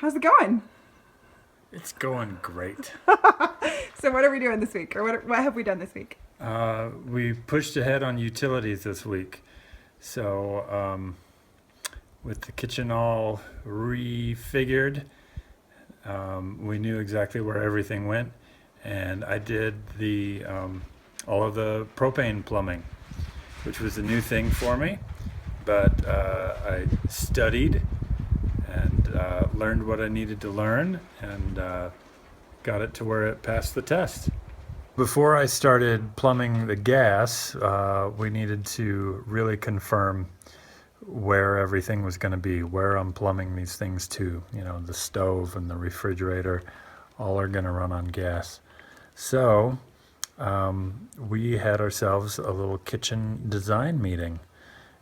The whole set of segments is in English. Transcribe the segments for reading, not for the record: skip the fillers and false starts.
How's it going? It's going great. So what are we doing this week? Or what have we done this week? We pushed ahead on utilities this week. So, with the kitchen all refigured, we knew exactly where everything went. And I did all of the propane plumbing, which was a new thing for me. But I studied and learned what I needed to learn and got it to where it passed the test. Before I started plumbing the gas, we needed to really confirm where everything was going to be, where I'm plumbing these things to. You know, the stove and the refrigerator, all are going to run on gas. So we had ourselves a little kitchen design meeting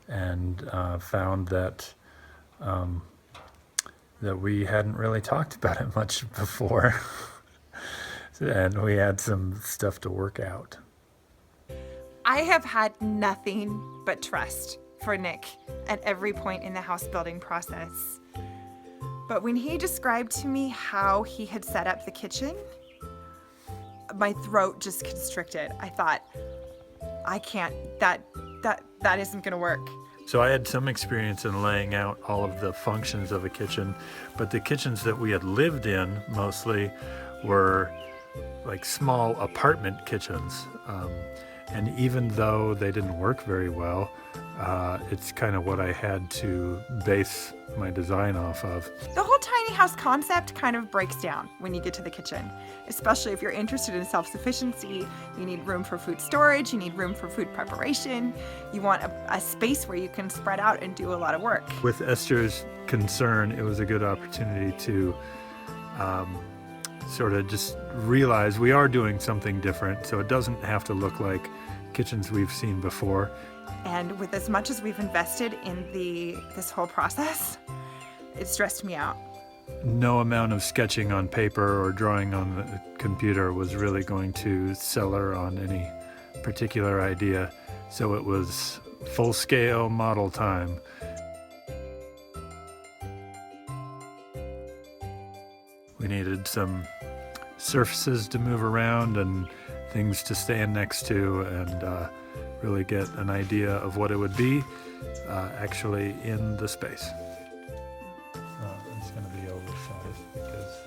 and found that we hadn't really talked about it much before. And we had some stuff to work out. I have had nothing but trust for Nick at every point in the house building process. But when he described to me how he had set up the kitchen, my throat just constricted. I thought, I can't, that isn't gonna work. So I had some experience in laying out all of the functions of a kitchen, but the kitchens that we had lived in mostly were like small apartment kitchens. And even though they didn't work very well, it's kind of what I had to base my design off of. The whole tiny house concept kind of breaks down when you get to the kitchen, especially if you're interested in self-sufficiency. You need room for food storage, you need room for food preparation, you want a space where you can spread out and do a lot of work. With Esther's concern, it was a good opportunity to sort of just realize we are doing something different, so it doesn't have to look like kitchens we've seen before. And with as much as we've invested in this whole process, it stressed me out. No amount of sketching on paper or drawing on the computer was really going to sell her on any particular idea, so it was full-scale model time. We needed some surfaces to move around and things to stand next to and really get an idea of what it would be actually in the space. It's going to be oversized because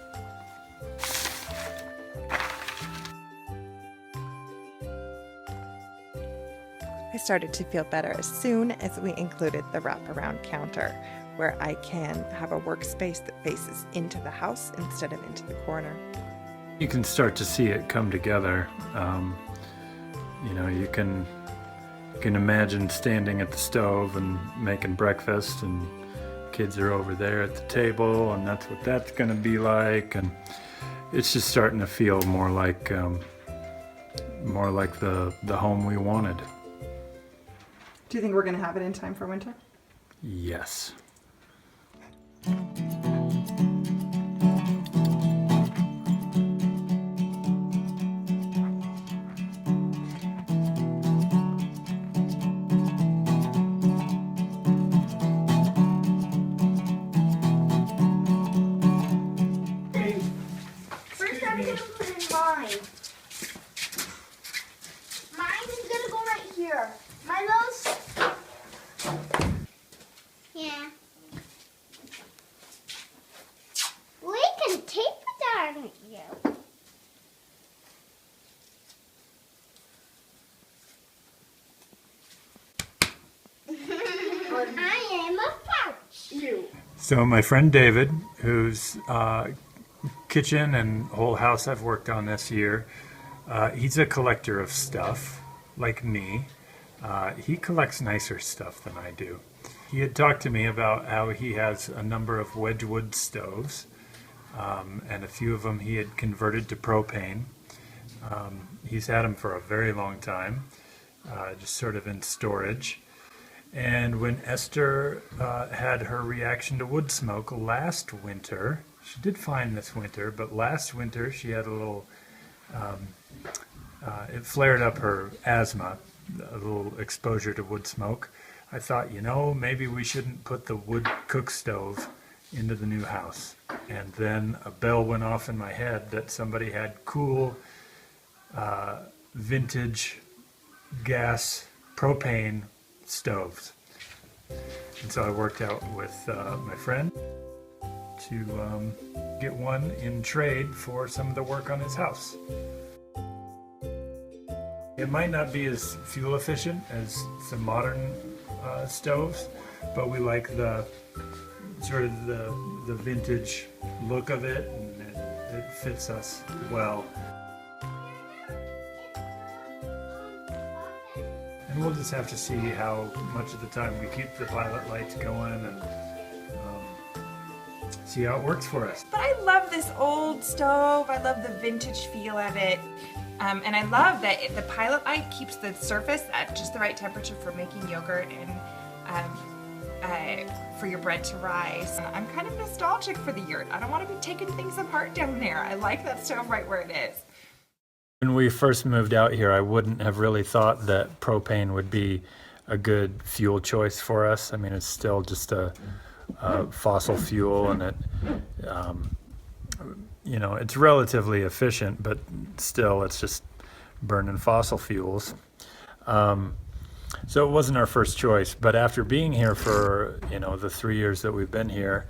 I started to feel better as soon as we included the wraparound counter, where I can have a workspace that faces into the house instead of into the corner. you can start to see it come together. You can imagine standing at the stove and making breakfast, and kids are over there at the table, and that's what that's going to be like, and it's just starting to feel more like the home we wanted. Do you think we're going to have it in time for winter? Yes. First, I'm gonna put in mine. Mine is gonna go right here. Milo's. Yeah. We can tape it down here. I am a pouch. You. So my friend David, whose kitchen and whole house I've worked on this year, he's a collector of stuff, like me. He collects nicer stuff than I do. He had talked to me about how he has a number of Wedgewood stoves, and a few of them he had converted to propane. He's had them for a very long time, just sort of in storage. And when Esther had her reaction to wood smoke last winter, she did fine this winter, but last winter she had a little, it flared up her asthma, a little exposure to wood smoke. I thought, maybe we shouldn't put the wood cook stove into the new house. And then a bell went off in my head that somebody had cool vintage gas propane stoves. And so I worked out with my friend to get one in trade for some of the work on his house. It might not be as fuel efficient as some modern stoves, but we like the sort of the vintage look of it, and it fits us well. And we'll just have to see how much of the time we keep the pilot lights going and see how it works for us. But I love this old stove. I love the vintage feel of it. And I love that the pilot light keeps the surface at just the right temperature for making yogurt and for your bread to rise. I'm kind of nostalgic for the yurt. I don't want to be taking things apart down there. I like that stove right where it is. When we first moved out here, I wouldn't have really thought that propane would be a good fuel choice for us. I mean, it's still just a fossil fuel, and it, you know, it's relatively efficient, but still it's just burning fossil fuels. So it wasn't our first choice, but after being here for, you know, the 3 years that we've been here,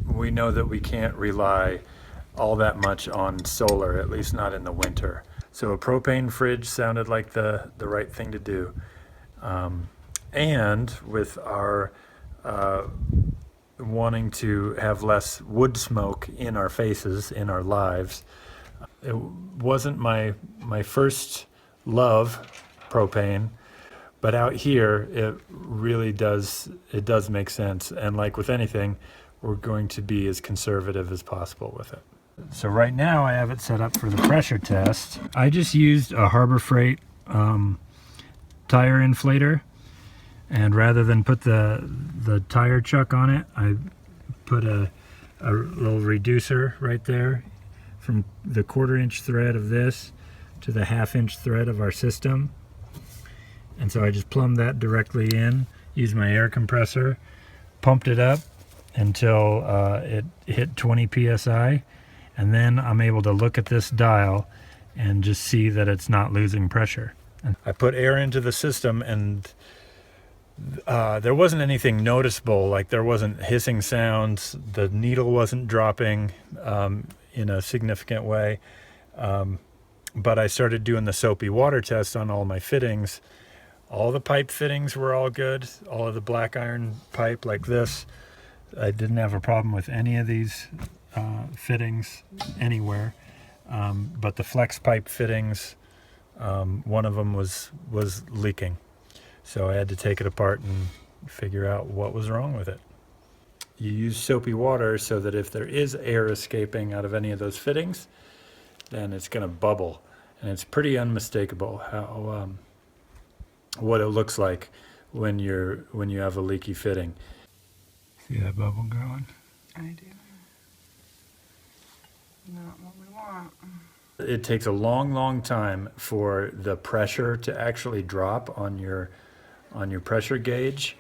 we know that we can't rely all that much on solar, at least not in the winter. So a propane fridge sounded like the right thing to do. And with our wanting to have less wood smoke in our faces, in our lives, it wasn't my first love, propane, but out here it really does make sense. And like with anything, we're going to be as conservative as possible with it. So right now I have it set up for the pressure test. I just used a Harbor Freight tire inflator, and rather than put the tire chuck on it, I put a little reducer right there from the 1/4 inch thread of this to the 1/2 inch thread of our system. And so I just plumbed that directly in, used my air compressor, pumped it up until it hit 20 psi. And then I'm able to look at this dial and just see that it's not losing pressure. And I put air into the system, and there wasn't anything noticeable, like there wasn't hissing sounds, the needle wasn't dropping in a significant way. But I started doing the soapy water test on all my fittings. All the pipe fittings were all good. All of the black iron pipe like this, I didn't have a problem with any of these fittings anywhere, but the flex pipe fittings, one of them was leaking, so I had to take it apart and figure out what was wrong with it. You use soapy water so that if there is air escaping out of any of those fittings, then it's going to bubble, and it's pretty unmistakable how what it looks like when you have a leaky fitting. See that bubble growing? I do. Not what we want. It takes a long time for the pressure to actually drop on your pressure gauge,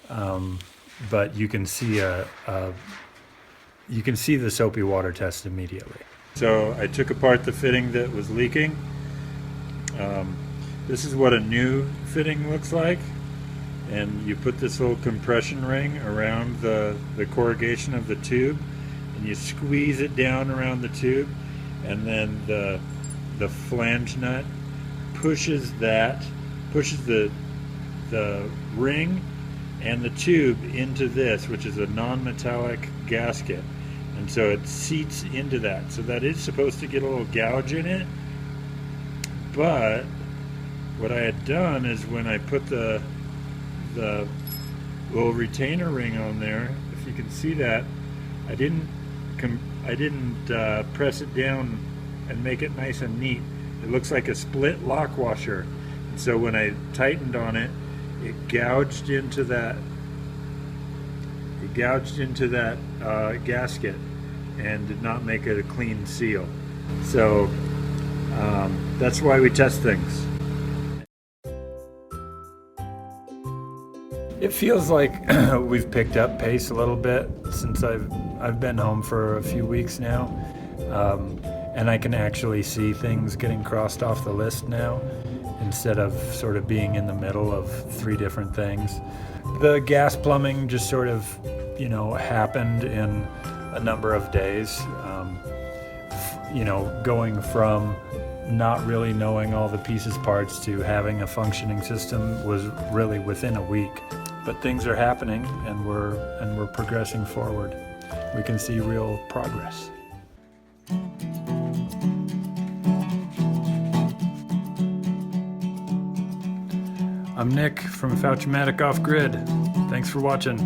but you can see the soapy water test immediately. So I took apart the fitting that was leaking. This is what a new fitting looks like, and you put this little compression ring around the corrugation of the tube, and you squeeze it down around the tube, and then the flange nut pushes the ring and the tube into this, which is a non-metallic gasket, and so it seats into that. So that is supposed to get a little gouge in it, but what I had done is when I put the little retainer ring on there, if you can see that, I didn't press it down and make it nice and neat. It looks like a split lock washer, and so when I tightened on it, it gouged into that gasket and did not make it a clean seal. So that's why we test things. It feels like we've picked up pace a little bit since I've been home for a few weeks now, and I can actually see things getting crossed off the list now instead of sort of being in the middle of 3 different things. The gas plumbing just sort of, happened in a number of days. Going from not really knowing all the pieces parts to having a functioning system was really within a week. But things are happening, and we're progressing forward. We can see real progress. I'm Nick from Fouch Off Grid. Thanks for watching.